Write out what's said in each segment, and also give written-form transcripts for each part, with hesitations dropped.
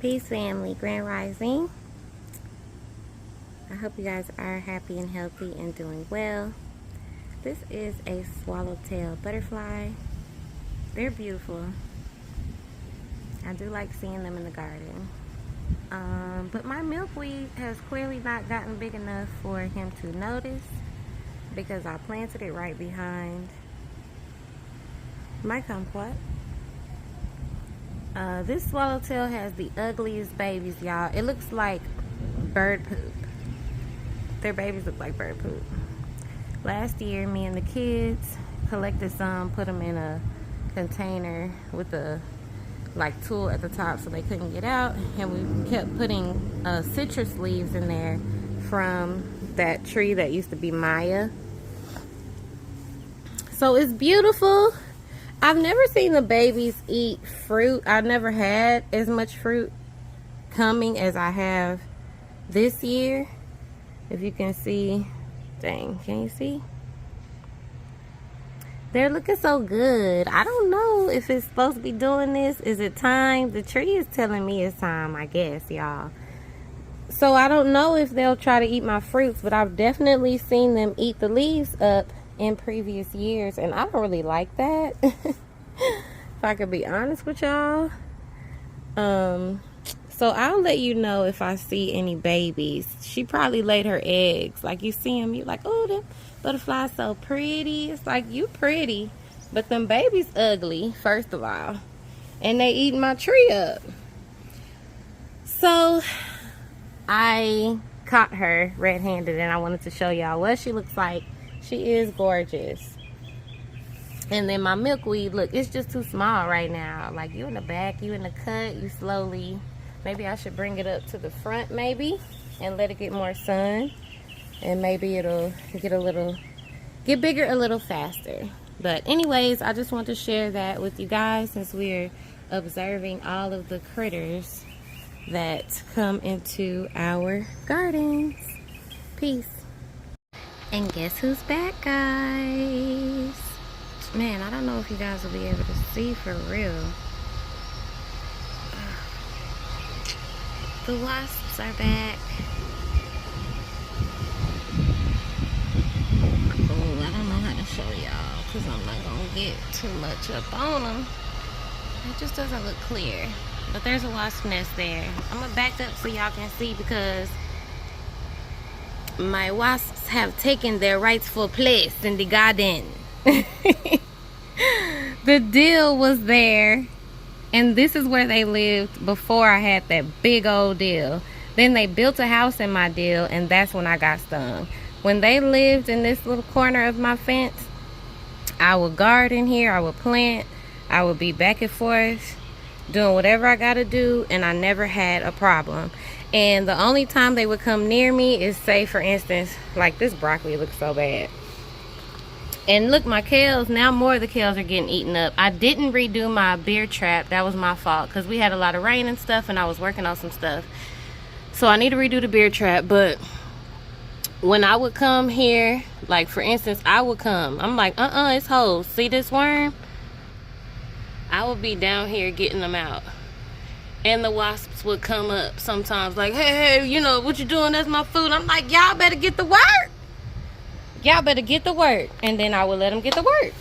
Peace family, Grand Rising. I hope you guys are happy and healthy and doing well. This is a swallowtail butterfly. They're beautiful. I do like seeing them in the garden. But my milkweed has clearly not gotten big enough for him to notice because I planted it right behind my kumquat. This swallowtail has the ugliest babies, y'all. It looks like bird poop. Their babies look like bird poop. Last year, me and the kids collected some, put them in a container with a tool at the top so they couldn't get out, and we kept putting citrus leaves in there from that tree that used to be Maya. So it's beautiful. I've never seen the babies eat fruit. I've never had as much fruit coming as I have this year. If you can see, dang, can you see? They're looking so good. I don't know if it's supposed to be doing this. Is it time? The tree is telling me it's time, I guess, y'all. So I don't know if they'll try to eat my fruits, but I've definitely seen them eat the leaves up in previous years, and I don't really like that. If I could be honest with y'all. So I'll let you know if I see any babies. She probably laid her eggs. Like, you see them, you're like, oh, the butterfly's so pretty. It's like, you pretty, but them babies ugly, first of all, and they eating my tree up. So I caught her red-handed, and I wanted to show y'all what she looks like. She is gorgeous. And then my milkweed, look, it's just too small right now. Like, you in the back, you in the cut, you slowly, maybe I should bring it up to the front maybe and let it get more sun, and maybe it'll get bigger a little faster. But anyways, I just want to share that with you guys since we're observing all of the critters that come into our gardens. Peace. And guess who's back, guys? Man, I don't know if you guys will be able to see for real. The wasps are back. Oh, I don't know how to show y'all because I'm not going to get too much up on them. It just doesn't look clear. But there's a wasp nest there. I'm going to back up so y'all can see because my wasps have taken their rightful place in the garden. The deal was there, and this is where they lived before I had that big old deal. Then they built a house in my deal, and that's when I got stung. When they lived in this little corner of my fence, I would garden here, I would plant, I would be back and forth doing whatever I gotta do, and I never had a problem. And the only time they would come near me is, say for instance, like this broccoli looks so bad. And look, my kales, now more of the kales are getting eaten up. I didn't redo my beer trap. That was my fault because we had a lot of rain and stuff, and I was working on some stuff. So I need to redo the beer trap. But when I would come here, like for instance, I would come. I'm like, it's hoes. See this worm? I would be down here getting them out. And the wasps would come up sometimes like, hey, you know, what you doing? That's my food. I'm like, y'all better get to work. Y'all better get to work. And then I would let them get to work.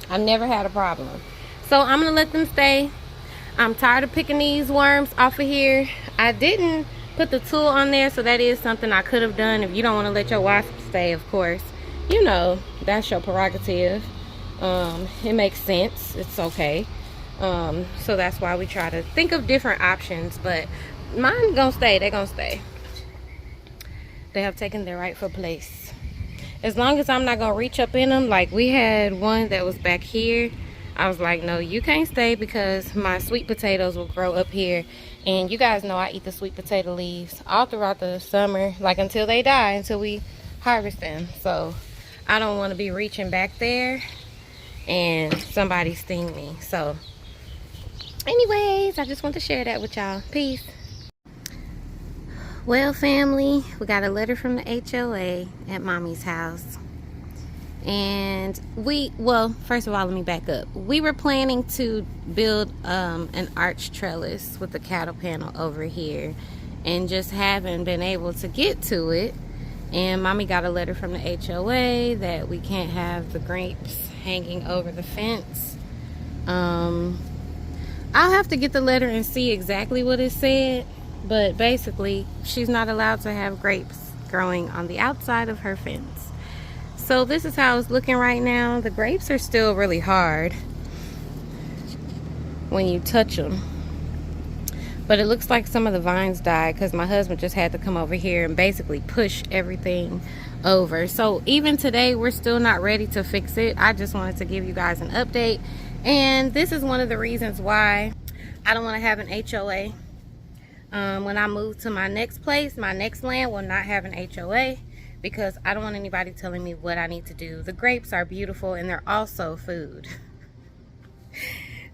I never had a problem. So I'm going to let them stay. I'm tired of picking these worms off of here. I didn't put the tool on there, so that is something I could have done. If you don't want to let your wasps stay, of course, you know, that's your prerogative. It makes sense. It's okay. So that's why we try to think of different options. But mine gonna stay. They're gonna stay. They have taken their rightful place. As long as I'm not gonna reach up in them. Like we had one that was back here. I was like, no, you can't stay because my sweet potatoes will grow up here. And you guys know I eat the sweet potato leaves all throughout the summer, like until they die, until we harvest them. So I don't want to be reaching back there and somebody sting me. So anyways, I just want to share that with y'all. Peace. Well, family, we got a letter from the HOA at Mommy's house. And well, first of all, let me back up. We were planning to build an arch trellis with the cattle panel over here, and just haven't been able to get to it. And mommy got a letter from the HOA that we can't have the grapes hanging over the fence. I'll have to get the letter and see exactly what it said, but basically she's not allowed to have grapes growing on the outside of her fence. So this is how it's looking right now. The grapes are still really hard when you touch them, but it looks like some of the vines died because my husband just had to come over here and basically push everything over. So even today, we're still not ready to fix it. I just wanted to give you guys an update, and this is one of the reasons why I don't want to have an HOA. When I move to my next place, my next land will not have an HOA, because I don't want anybody telling me what I need to do. The grapes are beautiful, and they're also food.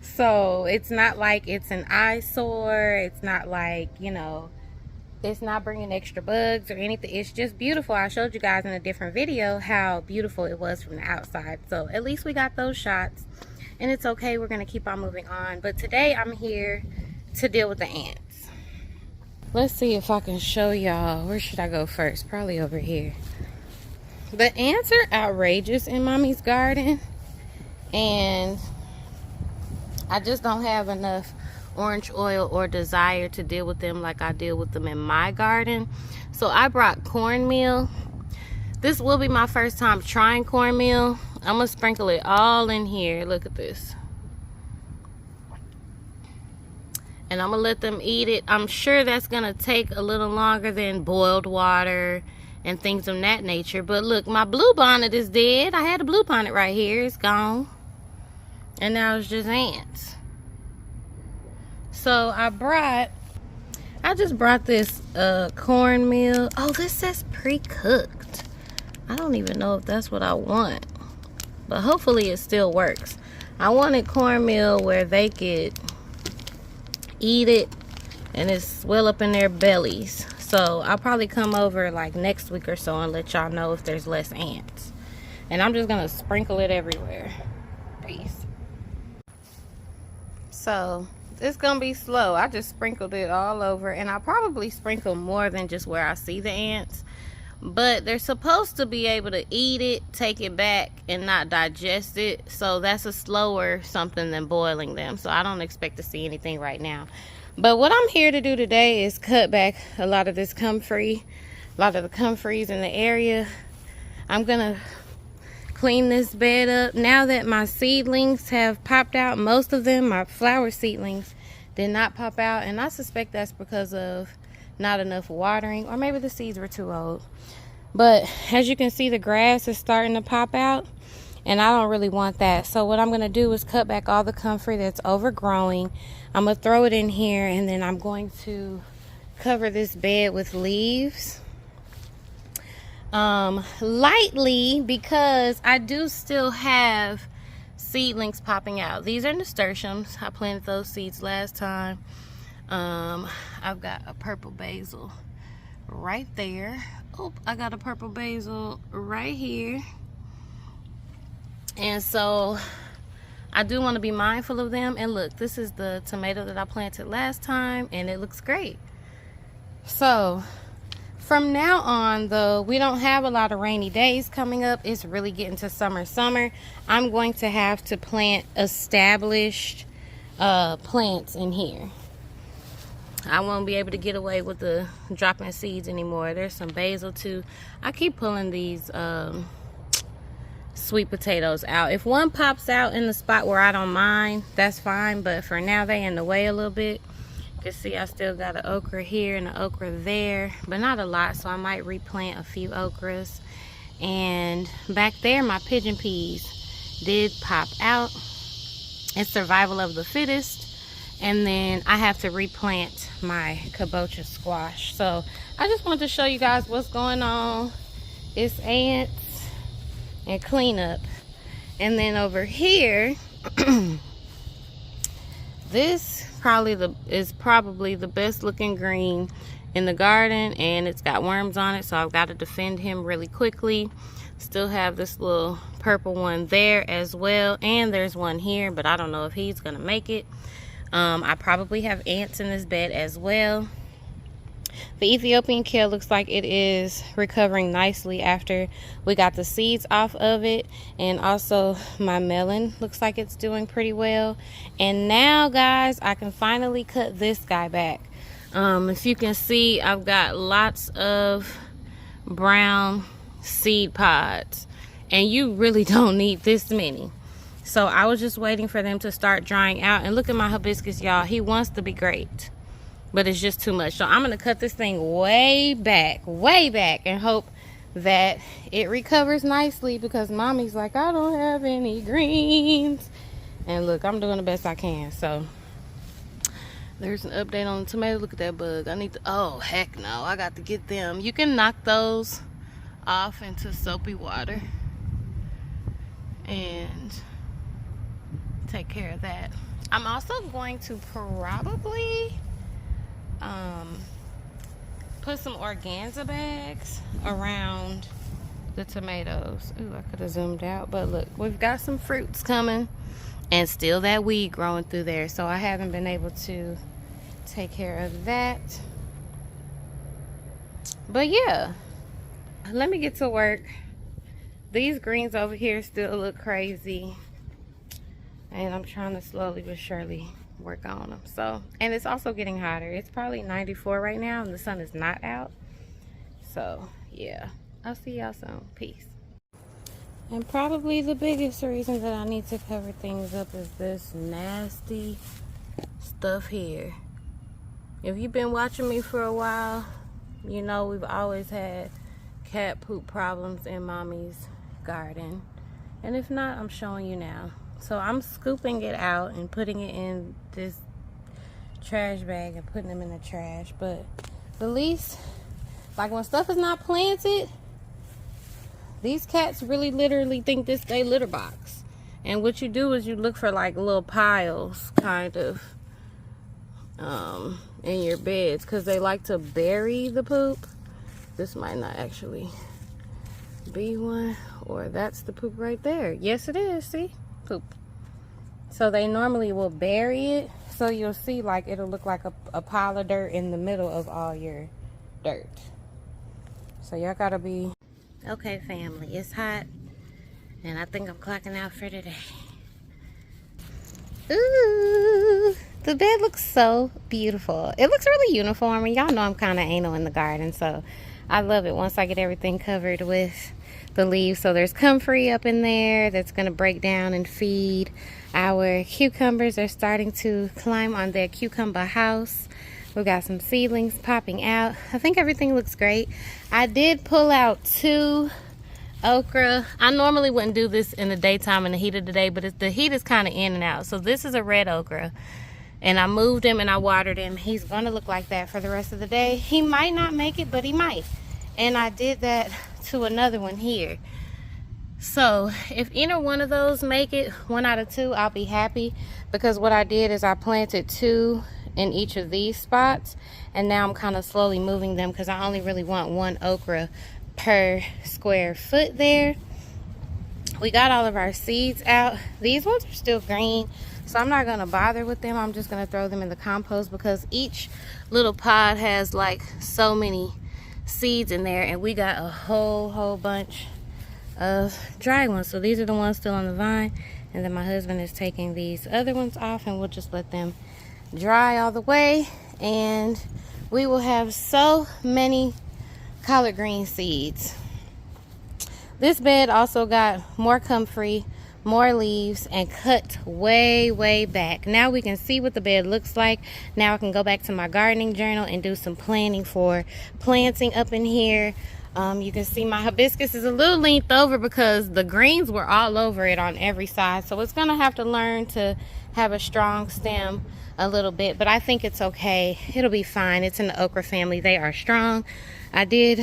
So it's not like it's an eyesore. It's not like, you know, it's not bringing extra bugs or anything. It's just beautiful. I showed you guys in a different video how beautiful it was from the outside. So at least we got those shots, and it's okay. We're going to keep on moving on. But today I'm here to deal with the ants. Let's see if I can show y'all. Where should I go first? Probably over here. The ants are outrageous in mommy's garden, and I just don't have enough orange oil or desire to deal with them like I deal with them in my garden. So I brought cornmeal. This will be my first time trying cornmeal. I'm gonna sprinkle it all in here. Look at this. And I'm gonna let them eat it. I'm sure that's gonna take a little longer than boiled water and things of that nature. But look, my blue bonnet is dead. I had a blue bonnet right here. It's gone. And now it's just ants. So I just brought this cornmeal. Oh, this says pre-cooked. I don't even know if that's what I want, but hopefully it still works. I wanted cornmeal where they could eat it and it swell up in their bellies. So I'll probably come over like next week or so and let y'all know if there's less ants. And I'm just gonna sprinkle it everywhere. Peace. So it's gonna be slow. I just sprinkled it all over, and I probably sprinkle more than just where I see the ants, but they're supposed to be able to eat it, take it back, and not digest it. So that's a slower something than boiling them. So I don't expect to see anything right now. But what I'm here to do today is cut back a lot of this comfrey, a lot of the comfreys in the area. I'm gonna clean this bed up. Now that my seedlings have popped out, most of them, my flower seedlings, did not pop out, and I suspect that's because of not enough watering, or maybe the seeds were too old. But as you can see, the grass is starting to pop out, and I don't really want that. So what I'm going to do is cut back all the comfrey that's overgrowing. I'm going to throw it in here, and then I'm going to cover this bed with leaves lightly, because I do still have seedlings popping out. These are nasturtiums. I planted those seeds last time. I've got a purple basil right there. Oh, I got a purple basil right here. And so I do want to be mindful of them. And look, this is the tomato that I planted last time, and it looks great. So from now on, though, we don't have a lot of rainy days coming up. It's really getting to summer. I'm going to have to plant established plants in here. I won't be able to get away with the dropping seeds anymore. There's some basil too. I keep pulling these sweet potatoes out. If one pops out in the spot where I don't mind, that's fine. But for now, they in the way a little bit. You can see I still got an okra here and an okra there, but not a lot. So I might replant a few okras. And back there, my pigeon peas did pop out. It's survival of the fittest. And then I have to replant my kabocha squash. So I just wanted to show you guys what's going on. It's ants and cleanup. And then over here, this is probably the best looking green in the garden, and it's got worms on it, so I've got to defend him really quickly. Still have this little purple one there as well, and there's one here, but I don't know if he's gonna make it. I probably have ants in this bed as well. The Ethiopian kale looks like it is recovering nicely after we got the seeds off of it. And also my melon looks like it's doing pretty well. And now, guys, I can finally cut this guy back. If you can see, I've got lots of brown seed pods. And you really don't need this many. So I was just waiting for them to start drying out. And look at my hibiscus, y'all. He wants to be great, but it's just too much. So I'm gonna cut this thing way back, and hope that it recovers nicely, because mommy's like, I don't have any greens. And look, I'm doing the best I can. So there's an update on the tomato. Look at that bug. I need to, oh heck no, I got to get them. You can knock those off into soapy water and take care of that. I'm also going to probably put some organza bags around the tomatoes. Ooh, I could have zoomed out, but look, we've got some fruits coming and still that weed growing through there, so I haven't been able to take care of that. But yeah, let me get to work. These greens over here still look crazy, and I'm trying to slowly but surely work on them. So, and it's also getting hotter. It's probably 94 right now and the sun is not out. So yeah, I'll see y'all soon. Peace. And probably the biggest reason that I need to cover things up is this nasty stuff here. If you've been watching me for a while, you know we've always had cat poop problems in mommy's garden. And if not, I'm showing you now. So I'm scooping it out and putting it in this trash bag and putting them in the trash. But the least, like when stuff is not planted, these cats really literally think this they litter box. And what you do is you look for like little piles kind of in your beds, because they like to bury the poop. This might not actually be one, or that's the poop right there. Yes, it is. See? Poop. So they normally will bury it, so you'll see like it'll look like a pile of dirt in the middle of all your dirt. So y'all gotta be okay, family. It's hot, and I think I'm clocking out for today. Ooh, the bed looks so beautiful. It looks really uniform, and y'all know I'm kind of anal in the garden, so I love it once I get everything covered with the leaves. So there's comfrey up in there that's going to break down and feed. Our cucumbers are starting to climb on their cucumber house. We've got some seedlings popping out. I think everything looks great. I did pull out 2 okra. I normally wouldn't do this in the daytime in the heat of the day, but the heat is kind of in and out. So this is a red okra, and I moved him and I watered him. He's going to look like that for the rest of the day. He might not make it, but he might. And I did that to another one here. So if either one of those make it, 1 out of 2, I'll be happy, because what I did is I planted 2 in each of these spots, and now I'm kind of slowly moving them because I only really want 1 okra per square foot there. We got all of our seeds out. These ones are still green, so I'm not going to bother with them. I'm just going to throw them in the compost, because each little pod has like so many seeds in there, and we got a whole bunch of dry ones. So these are the ones still on the vine, and then my husband is taking these other ones off, and we'll just let them dry all the way, and we will have so many collard green seeds. This bed also got more comfrey, more leaves, and cut way back. Now we can see what the bed looks like. Now I can go back to my gardening journal and do some planning for planting up in here. You can see my hibiscus is a little leaned over because the greens were all over it on every side, so it's gonna have to learn to have a strong stem a little bit, but I think it's okay. It'll be fine. It's in the okra family. They are strong. I did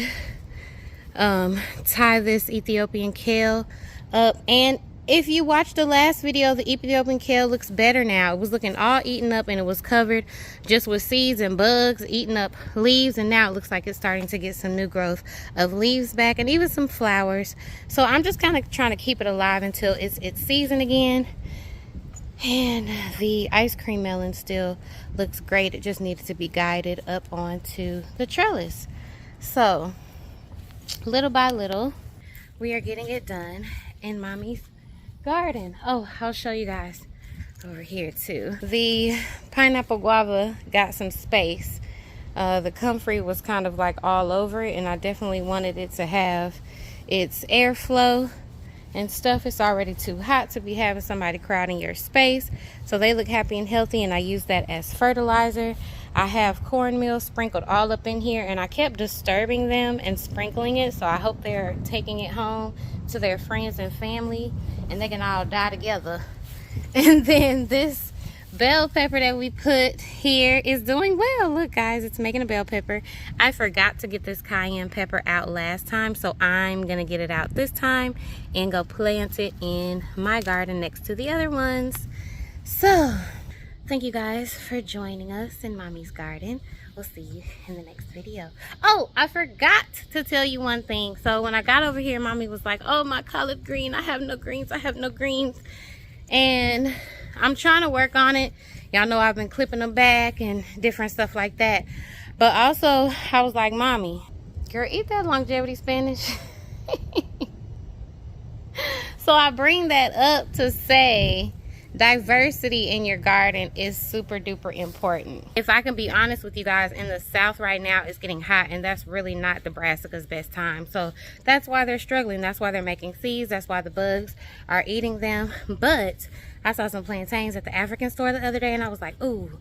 tie this Ethiopian kale up, and If you watched the last video, the Ethiopian kale looks better now. It was looking all eaten up and it was covered just with seeds and bugs eating up leaves, and now it looks like it's starting to get some new growth of leaves back and even some flowers. So I'm just kind of trying to keep it alive until it's season again. And the ice cream melon still looks great. It just needed to be guided up onto the trellis. So little by little, we are getting it done in Mommy's garden. Oh, I'll show you guys over here too. The pineapple guava got some space. The comfrey was kind of like all over it, and I definitely wanted it to have its airflow and stuff. It's already too hot to be having somebody crowding your space. So they look happy and healthy, and I use that as fertilizer. I have cornmeal sprinkled all up in here, and I kept disturbing them and sprinkling it, so I hope they're taking it home to their friends and family and they can all die together. And then this bell pepper that we put here is doing well. Look guys, it's making a bell pepper. I forgot to get this cayenne pepper out last time, so I'm gonna get it out this time and go plant it in my garden next to the other ones. So thank you guys for joining us in Mommy's garden. We'll see you in the next video. Oh, I forgot to tell you one thing. So when I got over here, Mommy was like, oh, my collard green, I have no greens, I have no greens. And I'm trying to work on it. Y'all know I've been clipping them back and different stuff like that. But also, I was like, Mommy, girl, eat that longevity spinach. So I bring that up to say diversity in your garden is super duper important. If I can be honest with you guys, in the South right now it's getting hot, and that's really not Nebraska's best time. So that's why they're struggling. That's why they're making seeds. That's why the bugs are eating them. But I saw some plantains at the African store the other day, and I was like, ooh,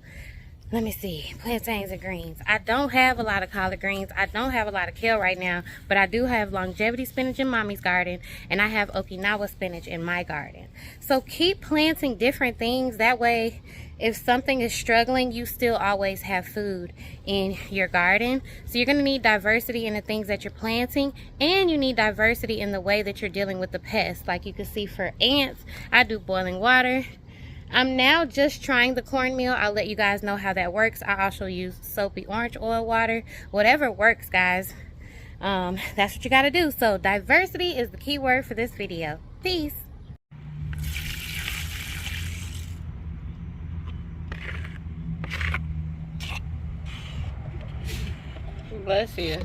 let me see, plantains and greens. I don't have a lot of collard greens. I don't have a lot of kale right now, but I do have longevity spinach in Mommy's garden, and I have Okinawa spinach in my garden. So keep planting different things. That way, if something is struggling, you still always have food in your garden. So you're gonna need diversity in the things that you're planting, and you need diversity in the way that you're dealing with the pests. Like you can see for ants, I do boiling water. I'm now just trying the cornmeal. I'll let you guys know how that works. I also use soapy orange oil water. Whatever works, guys. That's what you gotta do. So diversity is the key word for this video. Peace. Bless you.